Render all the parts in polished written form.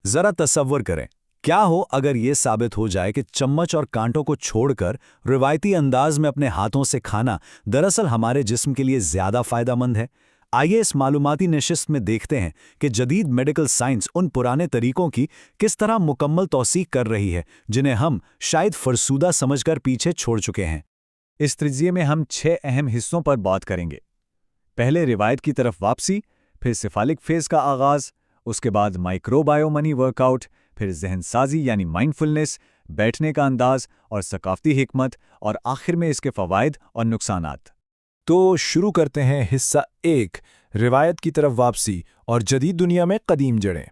जरा तसव्वुर करें, क्या हो अगर ये साबित हो जाए कि चम्मच और कांटों को छोड़कर रिवायती अंदाज में अपने हाथों से खाना दरअसल हमारे जिस्म के लिए ज्यादा फायदेमंद है। आइए इस मालूमाती नशिस्त में देखते हैं कि जदीद मेडिकल साइंस उन पुराने तरीकों की किस तरह मुकम्मल तौसीक कर रही है जिन्हें हम शायद फरसूदा समझकर पीछे छोड़ चुके हैं। इस तज्ज़िये में हम 6 अहम हिस्सों पर बात करेंगे। पहले रिवायत की तरफ वापसी, फिर सिफालिक फेज़ का आगाज़, उसके बाद माइक्रोबायोमनी वर्कआउट, फिर जहनसाजी यानी माइंडफुलनेस, बैठने का अंदाज और सकाफ़ती हिकमत, और आखिर में इसके फ़वाइद और नुकसानात। तो शुरू करते हैं हिस्सा 1, रिवायत की तरफ वापसी और जदीद दुनिया में कदीम जड़ें।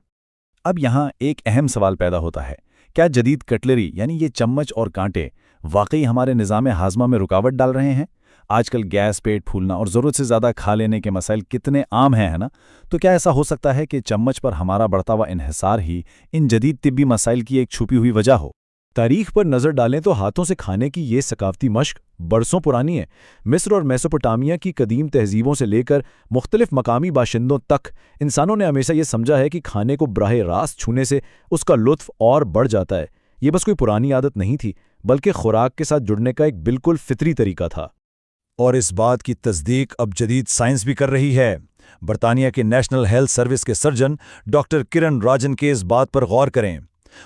अब यहाँ एक अहम सवाल पैदा होता है, क्या जदीद कटलरी यानी ये चम्मच और कांटे वाकई हमारे निज़ाम हाज़मा में रुकावट डाल रहे हैं? आजकल गैस, पेट फूलना और ज़रूरत से ज़्यादा खा लेने के मसाइल कितने आम हैं, है ना? तो क्या ऐसा हो सकता है कि चम्मच पर हमारा बढ़ता हुआ इन्हिसार ही इन जदीद तिब्बी मसाइल की एक छुपी हुई वजह हो? तारीख पर नज़र डालें तो हाथों से खाने की ये सकाफ़ती मश्क बरसों पुरानी है। मिस्र और मेसोपोटामिया की कदीम तहजीबों से लेकर मुख्तलिफ मकामी बाशिंदों तक इंसानों ने हमेशा ये समझा है कि खाने को बराह रास्त छूने से उसका लुत्फ़ और बढ़ जाता है। ये बस कोई पुरानी आदत नहीं थी, बल्कि खुराक के साथ जुड़ने का एक बिल्कुल फितरी तरीका था। और इस बात की तस्दीक अब जदीद साइंस भी कर रही है। बरतानिया के नेशनल हेल्थ सर्विस के सर्जन डॉक्टर किरण राजन के इस बात पर गौर करें।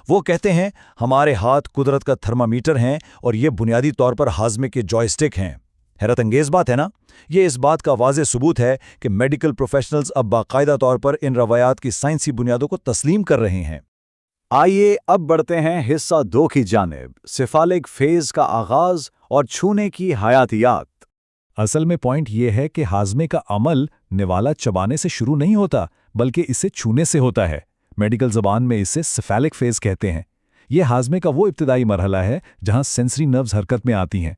वो कहते हैं, हमारे हाथ कुदरत का थर्मामीटर हैं और ये बुनियादी तौर पर हाजमे के जॉयस्टिक हैं। हैरत अंगेज बात है ना? ये इस बात का वाज़ेह सबूत है कि मेडिकल प्रोफेशनल्स अब बाकायदा तौर पर इन रवायात की साइंसी बुनियादों को तस्लीम कर रहे हैं। आइए अब बढ़ते हैं हिस्सा 2 की जानिब, सिफालिक फेज़ का आगाज़ और छूने की हयातियात। असल में पॉइंट ये है कि हाजमे का अमल निवाला चबाने से शुरू नहीं होता, बल्कि इसे छूने से होता है। मेडिकल ज़बान में इसे सिफालिक फेज़ कहते हैं। ये हाजमे का वो इब्तिदाई मरहला है जहां सेंसरी नर्व्स हरकत में आती हैं।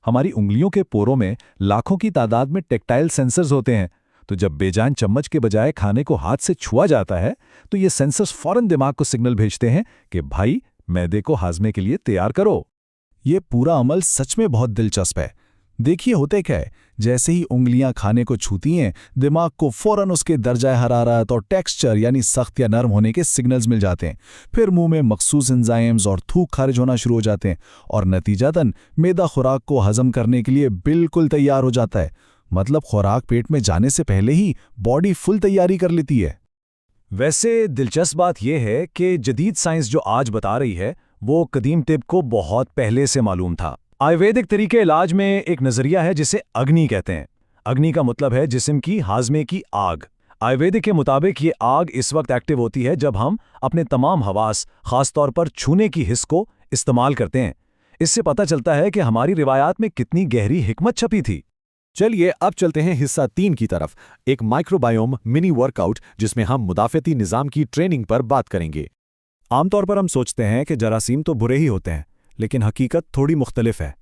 हमारी उंगलियों के पोरों में लाखों की तादाद में टेक्टाइल सेंसर्स होते हैं, तो जब बेजान चम्मच के बजाय खाने को हाथ से छुआ जाता है तो ये सेंसर्स फौरन दिमाग को सिग्नल भेजते हैं कि भाई, मैदे को हाजमे के लिए तैयार करो। ये पूरा अमल सच में बहुत दिलचस्प है। देखिए होते क्या है, जैसे ही उंगलियां खाने को छूती हैं, दिमाग को फौरन उसके दर्जा हरारत और टेक्सचर यानी सख्त या नरम होने के सिग्नल्स मिल जाते हैं। फिर मुंह में मखसूस एंजाइम्स और थूक खारिज होना शुरू हो जाते हैं और नतीजतन मैदा खुराक को हजम करने के लिए बिल्कुल तैयार हो जाता है। मतलब खुराक पेट में जाने से पहले ही बॉडी फुल तैयारी कर लेती है। वैसे दिलचस्प बात यह है कि जदीद साइंस जो आज बता रही है वो कदीम तिब को बहुत पहले से मालूम था। आयुर्वेदिक तरीके इलाज में एक नज़रिया है जिसे अग्नि कहते हैं। अग्नि का मतलब है जिस्म की हाजमे की आग। आयुर्वेदिक के मुताबिक ये आग इस वक्त एक्टिव होती है जब हम अपने तमाम हवास, खासतौर पर छूने की हिस्स को इस्तेमाल करते हैं। इससे पता चलता है कि हमारी रिवायात में कितनी गहरी हिकमत छपी थी। चलिए अब चलते हैं हिस्सा 3 की तरफ, एक माइक्रोबायोम मिनी वर्कआउट जिसमें हम मुदाफ़ती निज़ाम की ट्रेनिंग पर बात करेंगे। आमतौर पर हम सोचते हैं कि जरासीम तो बुरे ही होते हैं, लेकिन हकीकत थोड़ी मुख्तलिफ है।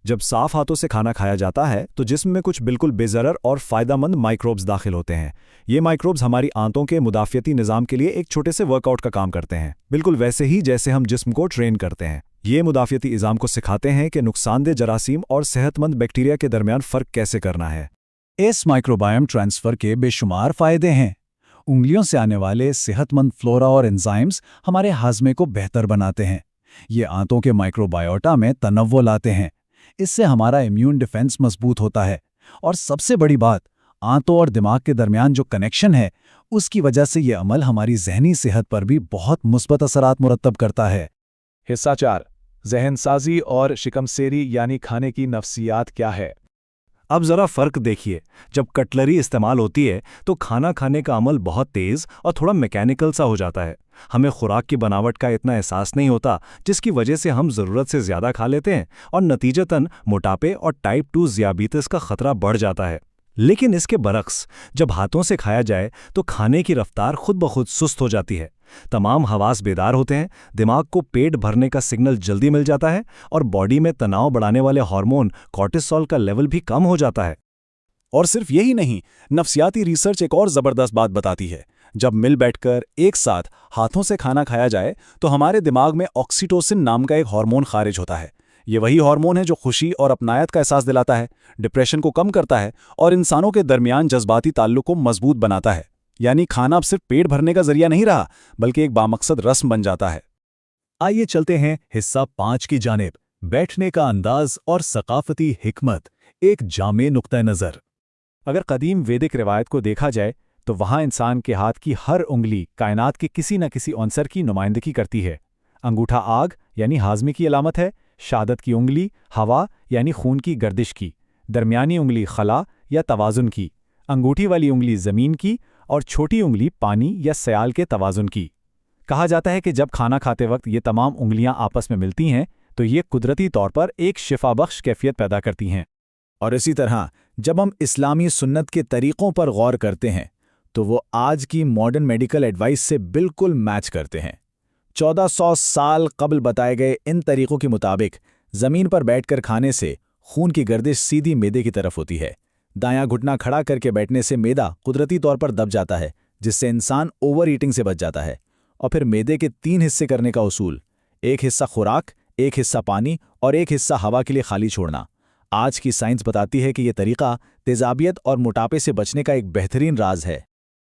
जब साफ हाथों से खाना खाया जाता है तो जिस्म में कुछ बिल्कुल बेज़रर और फ़ायदेमंद माइक्रोब्स दाखिल होते हैं। ये माइक्रोब्स हमारी आंतों के मुदाफ़ती निज़ाम के लिए एक छोटे से वर्कआउट का काम करते हैं, बिल्कुल वैसे ही जैसे हम जिस्म को ट्रेन करते हैं। ये मुदाफ़ती निज़ाम को सिखाते हैं कि नुकसानदेह जरासीम और सेहतमंद बैक्टीरिया के दरमियान फ़र्क कैसे करना है। इस माइक्रोबायोम ट्रांसफ़र के बेशुमार फ़ायदे हैं। उंगलियों से आने वाले सेहतमंद फ्लोरा और एंजाइम्स हमारे हाजमे को बेहतर बनाते हैं। ये आंतों के माइक्रोबायोटा में तनव्वो लाते हैं। इससे हमारा इम्यून डिफेंस मजबूत होता है और सबसे बड़ी बात, आंतों और दिमाग के दरमियान जो कनेक्शन है उसकी वजह से ये अमल हमारी जहनी सेहत पर भी बहुत मुस्बत असरात मुरत्तब करता है। हिस्सा 4, ज़हनसाजी और शिकमसेरी यानी खाने की नफ्सियात क्या है। अब ज़रा फ़र्क देखिए। जब कटलरी इस्तेमाल होती है तो खाना खाने का अमल बहुत तेज़ और थोड़ा मैकेनिकल सा हो जाता है। हमें खुराक की बनावट का इतना एहसास नहीं होता, जिसकी वजह से हम ज़रूरत से ज़्यादा खा लेते हैं और नतीजतन मोटापे और टाइप 2 ज़ियाबीतिस का ख़तरा बढ़ जाता है। लेकिन इसके बरक्स, जब हाथों से खाया जाए तो खाने की रफ्तार खुद ब खुद सुस्त हो जाती है। तमाम हवास बेदार होते हैं, दिमाग को पेट भरने का सिग्नल जल्दी मिल जाता है और बॉडी में तनाव बढ़ाने वाले हार्मोन कॉर्टिसोल का लेवल भी कम हो जाता है। और सिर्फ यही नहीं, नफ्सियाती रिसर्च एक और ज़बरदस्त बात बताती है। जब मिल बैठकर एक साथ हाथों से खाना खाया जाए तो हमारे दिमाग में ऑक्सीटोसिन नाम का एक हार्मोन खारिज होता है। ये वही हार्मोन है जो खुशी और अपनायत का एहसास दिलाता है, डिप्रेशन को कम करता है और इंसानों के दरमियान जज्बाती ताल्लुक को मजबूत बनाता है। यानी खाना अब सिर्फ पेट भरने का जरिया नहीं रहा, बल्कि एक बामकसद रस्म बन जाता है। आइए चलते हैं हिस्सा 5 की जानिब, बैठने का अंदाज और सकाफती हिकमत, एक जामे नुक्ता नज़र। अगर कदीम वैदिक रिवायत को देखा जाए तो वहाँ इंसान के हाथ की हर उंगली कायनात के किसी न किसी औंसर की नुमाइंदगी करती है। अंगूठा आग यानी हाजमे की अलामत है, शहादत की उंगली हवा यानी खून की गर्दिश की, दरमियानी उंगली खला या तवाज़ुन की, अंगूठी वाली उंगली ज़मीन की और छोटी उंगली पानी या सयाल के तवाज़ुन की। कहा जाता है कि जब खाना खाते वक्त ये तमाम उंगलियां आपस में मिलती हैं तो ये कुदरती तौर पर एक शिफाबख्श कैफियत पैदा करती हैं। और इसी तरह जब हम इस्लामी सुन्नत के तरीक़ों पर गौर करते हैं तो वो आज की मॉडर्न मेडिकल एडवाइस से बिल्कुल मैच करते हैं। 1400 साल कबल बताए गए इन तरीक़ों के मुताबिक ज़मीन पर बैठकर खाने से खून की गर्दिश सीधी मैदे की तरफ होती है। दायां घुटना खड़ा करके बैठने से मैदा कुदरती तौर पर दब जाता है, जिससे इंसान ओवर ईटिंग से बच जाता है। और फिर मैदे के 3 हिस्से करने का उसूल, एक हिस्सा खुराक, एक हिस्सा पानी और एक हिस्सा हवा के लिए खाली छोड़ना। आज की साइंस बताती है कि यह तरीका तेज़ाबियत और मोटापे से बचने का एक बेहतरीन राज है।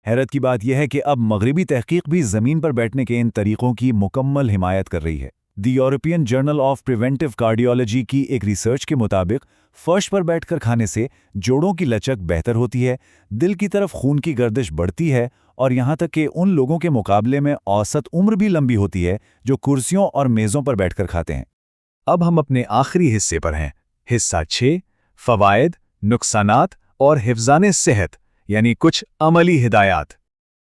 हैरत की बात यह है कि अब मगरबी तहकीक भी ज़मीन पर बैठने के इन तरीक़ों की मुकम्मल हिमायत कर रही है। The European journal of preventive cardiology की एक रिसर्च के मुताबिक फर्श पर बैठकर खाने से जोड़ों की लचक बेहतर होती है, दिल की तरफ खून की गर्दिश बढ़ती है और यहाँ तक कि उन लोगों के मुकाबले में औसत उम्र भी लंबी होती है जो कुर्सियों और मेज़ों पर बैठकर खाते हैं। अब हम अपने आखिरी हिस्से पर हैं, हिस्सा 6, फ़वाइद, नुकसानात और हिफ्ज़ाने सेहत, यानी कुछ अमली हिदायत।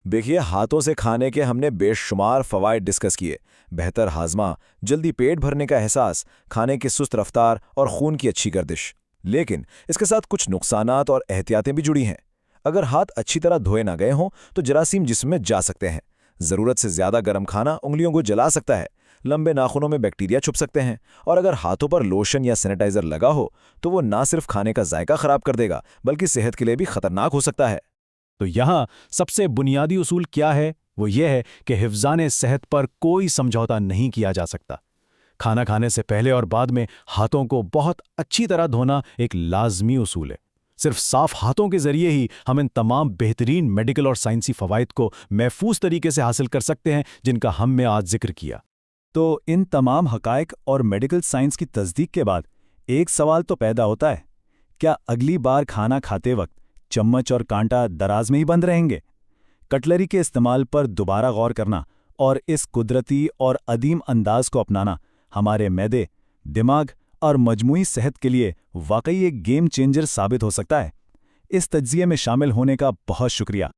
देखिए, हाथों से खाने के हमने बेशुमार फ़वाइद डिस्कस किए। बेहतर हाजमा, जल्दी पेट भरने का एहसास, खाने की सुस्त रफ्तार और खून की अच्छी गर्दिश। लेकिन इसके साथ कुछ नुकसानात और एहतियातें भी जुड़ी हैं। अगर हाथ अच्छी तरह धोए ना गए हों तो जरासीम जिस्म में जा सकते हैं। ज़रूरत से ज़्यादा गर्म खाना उंगलियों को जला सकता है, लंबे नाखूनों में बैक्टीरिया छुप सकते हैं, और अगर हाथों पर लोशन या सैनिटाइज़र लगा हो तो वो ना सिर्फ खाने का जायका ख़राब कर देगा बल्कि सेहत के लिए भी ख़तरनाक हो सकता है। तो यहाँ सबसे बुनियादी उसूल क्या है? वो ये है कि हिफ्ज़ाने सेहत पर कोई समझौता नहीं किया जा सकता। खाना खाने से पहले और बाद में हाथों को बहुत अच्छी तरह धोना एक लाजमी उसूल है। सिर्फ साफ हाथों के जरिए ही हम इन तमाम बेहतरीन मेडिकल और साइंसी फ़वाइद को महफूज तरीके से हासिल कर सकते हैं जिनका हमने आज जिक्र किया। तो इन तमाम हक़ाइक़ और मेडिकल साइंस की तस्दीक के बाद एक सवाल तो पैदा होता है, क्या अगली बार खाना खाते वक्त चम्मच और कांटा दराज में ही बंद रहेंगे? कटलरी के इस्तेमाल पर दोबारा गौर करना और इस कुदरती और अदीम अंदाज को अपनाना हमारे मैदे, दिमाग और मजमूई सेहत के लिए वाकई एक गेम चेंजर साबित हो सकता है। इस तज्ज़िये में शामिल होने का बहुत शुक्रिया।